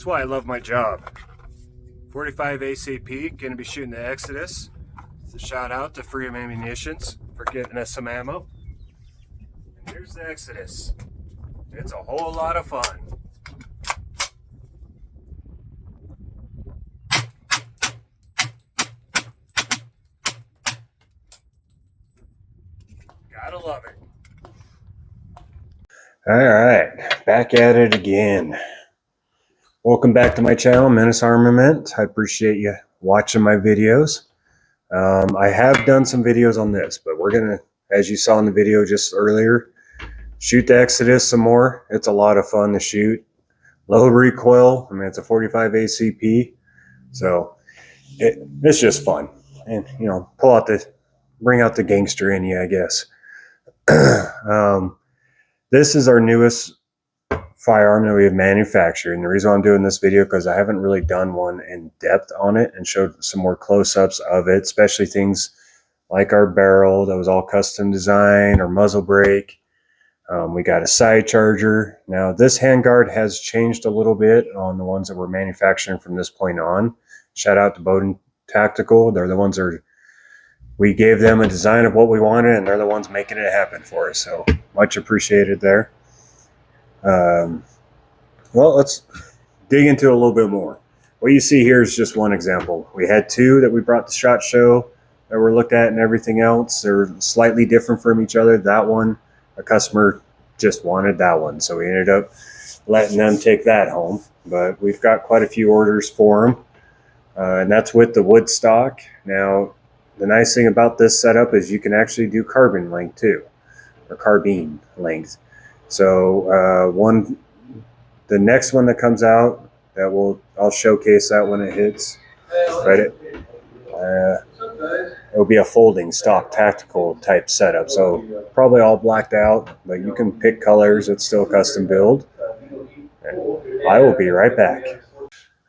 That's why I love my job. 45 ACP, gonna be shooting the Exodus. It's a shout out to Freedom Ammunitions for getting us some ammo. And here's the Exodus. It's a whole lot of fun. Gotta love it. All right, back at it again. Welcome back to my channel, Menace Armament. I appreciate you watching my videos. I have done some videos on this, but we're gonna, as you saw in the video just earlier, shoot the Exodus some more. It's a lot of fun to shoot. Low recoil. I mean, it's a 45 ACP, so it's just fun. And you know, bring out the gangster in you, I guess. This is our newest firearm that we have manufactured, and the reason why I'm doing this video because I haven't really done one in depth on it and showed some more close-ups of it, especially things like our barrel that was all custom designed, or muzzle brake. We got a side charger. Now this handguard has changed a little bit on the ones that we're manufacturing from this point on. Shout out to Bowden Tactical. They're the ones that we gave them a design of what we wanted, and they're the ones making it happen for us. So much appreciated there. Well, let's dig into it a little bit more. What you see here is just one example. We had two that we brought to SHOT Show that were looked at, and everything else. They're slightly different from each other. That one, a customer just wanted that one, so we ended up letting them take that home. But we've got quite a few orders for them, and that's with the wood stock. Now, the nice thing about this setup is you can actually do carbine length too, or carbine length. So the next one that comes out, I'll showcase that when it hits. Right, it'll be a folding stock tactical type setup. So probably all blacked out, but you can pick colors. It's still custom build. And I will be right back.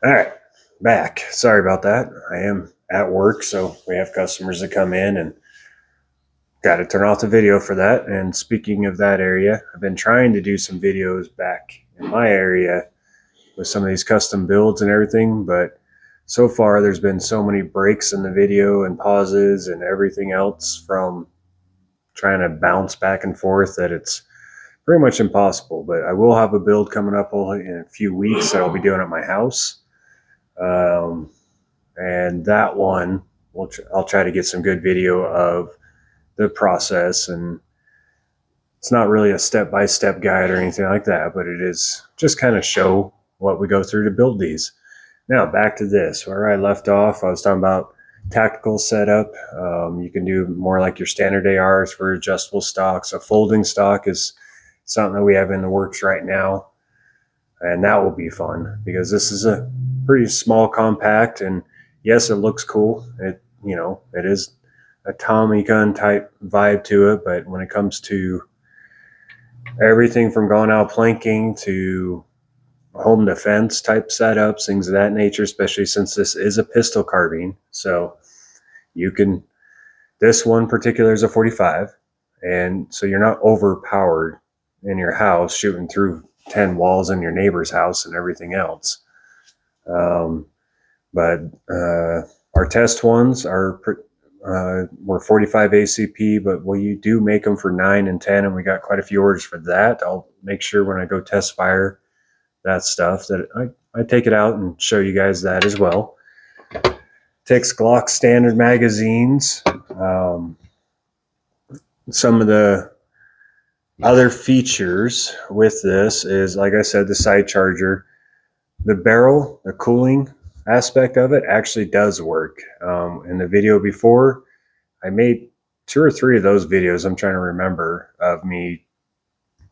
All right, back. Sorry about that. I am at work, so we have customers that come in and got to turn off the video for that. And speaking of that area, I've been trying to do some videos back in my area with some of these custom builds and everything, but so far there's been so many breaks in the video and pauses and everything else from trying to bounce back and forth that it's pretty much impossible. But I will have a build coming up in a few weeks that I'll be doing at my house. And that one, I'll try to get some good video of the process, and it's not really a step-by-step guide or anything like that, but it is just kind of show what we go through to build these. Now back to this, where I left off, I was talking about tactical setup. You can do more like your standard ARs for adjustable stocks. A folding stock is something that we have in the works right now, and that will be fun because this is a pretty small, compact, and yes, it looks cool. It is a Tommy gun type vibe to it, but when it comes to everything from going out planking to home defense type setups, things of that nature, especially since this is a pistol carbine. So this one particular is a 45, and so you're not overpowered in your house shooting through 10 walls in your neighbor's house and everything else. But our test ones were 45 ACP, but you do make them for 9 and 10, and we got quite a few orders for that. I'll make sure when I go test fire that stuff that I take it out and show you guys that as well. Takes Glock standard magazines. Some of the other features with this is, like I said, the side charger. The barrel, the cooling aspect of it actually does work. In the video before, I made 2 or 3 of those videos, I'm trying to remember, of me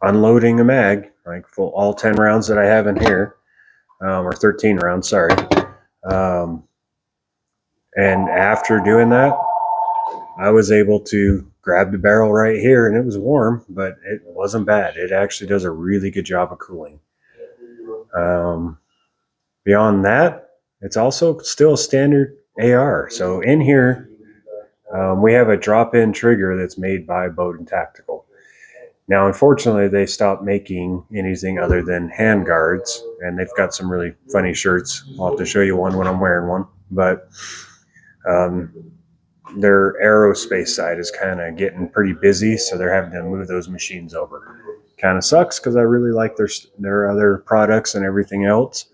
unloading a mag, like all 10 rounds that I have in here, or 13 rounds, sorry. And after doing that, I was able to grab the barrel right here, and it was warm, but it wasn't bad. It actually does a really good job of cooling. Beyond that, it's also still a standard AR. So in here, we have a drop-in trigger that's made by Bowden Tactical. Now, unfortunately, they stopped making anything other than hand guards, and they've got some really funny shirts. I'll have to show you one when I'm wearing one. But their aerospace side is kind of getting pretty busy, so they're having to move those machines over. Kind of sucks because I really like their other products and everything else.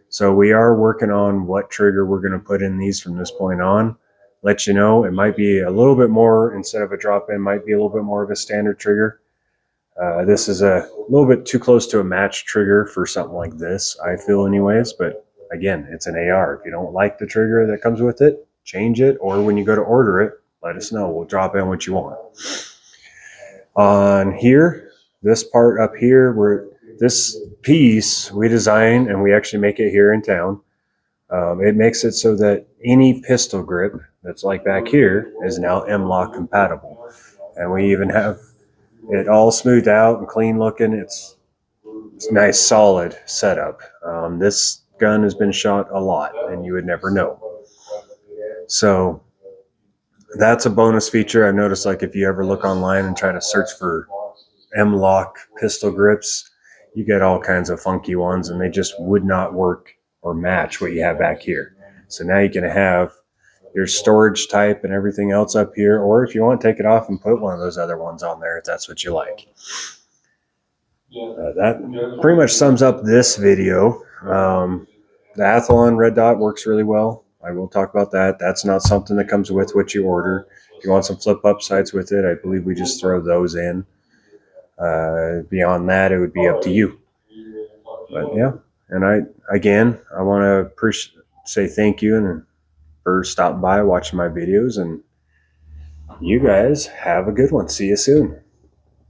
So we are working on what trigger we're going to put in these from this point on. Let you know, it might be a little bit more, instead of a drop-in, might be a little bit more of a standard trigger. This is a little bit too close to a match trigger for something like this, I feel anyways, but again, it's an AR. If you don't like the trigger that comes with it, change it, or when you go to order it, let us know. We'll drop in what you want. On here, this part up here, where this piece we design and we actually make it here in town. It makes it so that any pistol grip that's like back here is now M-LOK compatible. And we even have it all smoothed out and clean looking. It's a nice solid setup. This gun has been shot a lot and you would never know. So that's a bonus feature. I've noticed, like, if you ever look online and try to search for M-LOK pistol grips, you get all kinds of funky ones and they just would not work or match what you have back here. So now you can have your storage type and everything else up here, or if you want, take it off and put one of those other ones on there if that's what you like. That pretty much sums up this video. The Athlon red dot works really well. I will talk about that. That's not something that comes with what you order. If you want some flip up sights with it, I believe we just throw those in. Beyond that, it would be up to you. But yeah, and I want to say thank you and for stopping by, watching my videos, and you guys have a good one. See you soon.